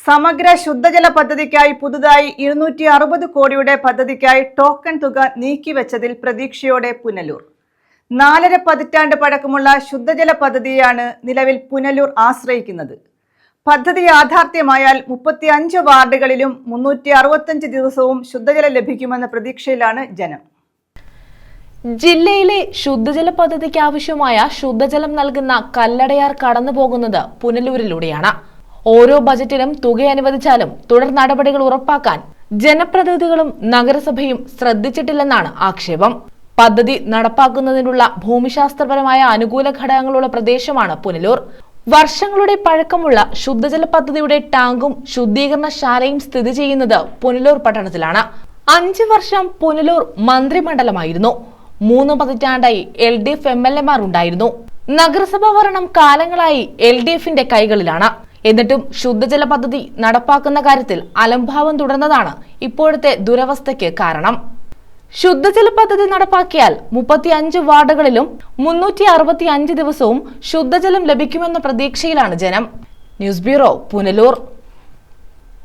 സമഗ്ര ശുദ്ധജല പദ്ധതിക്കായി പുതുതായി 260 കോടിയുടെ പദ്ധതിക്കായി ടോക്കൺ തുക നീക്കിവെച്ചതിൽ പ്രതീക്ഷയോടെ പുനലൂർ. 4.5 പതിറ്റാണ്ട് പഴക്കമുള്ള ശുദ്ധജല പദ്ധതിയാണ് നിലവിൽ പുനലൂർ ആശ്രയിക്കുന്നത്. പദ്ധതി യാഥാർത്ഥ്യമായാൽ 35 വാർഡുകളിലും 365 ദിവസവും ശുദ്ധജലം ലഭിക്കുമെന്ന പ്രതീക്ഷയിലാണ് ജനം. ജില്ലയിലെ ശുദ്ധജല പദ്ധതിക്ക് ആവശ്യമായ ശുദ്ധജലം നൽകുന്ന കല്ലടയാർ കടന്നുപോകുന്നത് പുനലൂരിലൂടെയാണ്. ഓരോ ബജറ്റിലും തുക അനുവദിച്ചാലും തുടർ നടപടികൾ ഉറപ്പാക്കാൻ ജനപ്രതിനിധികളും നഗരസഭയും ശ്രദ്ധിച്ചിട്ടില്ലെന്നാണ് ആക്ഷേപം. പദ്ധതി നടപ്പാക്കുന്നതിനുള്ള ഭൂമിശാസ്ത്രപരമായ അനുകൂല ഘടകങ്ങളുള്ള പ്രദേശമാണ് പുനലൂർ. വർഷങ്ങളുടെ പഴക്കമുള്ള ശുദ്ധജല പദ്ധതിയുടെ ടാങ്കും ശുദ്ധീകരണശാലയും സ്ഥിതി ചെയ്യുന്നത് പുനലൂർ പട്ടണത്തിലാണ്. 5 വർഷം പുനലൂർ മന്ത്രിമണ്ഡലമായിരുന്നു. 3 പതിറ്റാണ്ടായി LDF MLA ഉണ്ടായിരുന്നു. നഗരസഭാ ഭരണം കാലങ്ങളായി LDFന്റെ കൈകളിലാണ്. എന്നിട്ടും ശുദ്ധജല പദ്ധതി നടപ്പാക്കുന്ന കാര്യത്തിൽ അലംഭാവം തുടർന്നതാണ് ഇപ്പോഴത്തെ ദുരവസ്ഥയ്ക്ക് കാരണം. ശുദ്ധജല പദ്ധതി നടപ്പാക്കിയാൽ 35 വാർഡുകളിലും 365 ദിവസവും ശുദ്ധജലം ലഭിക്കുമെന്ന പ്രതീക്ഷയിലാണ് ജനം. News bureau, Punalur.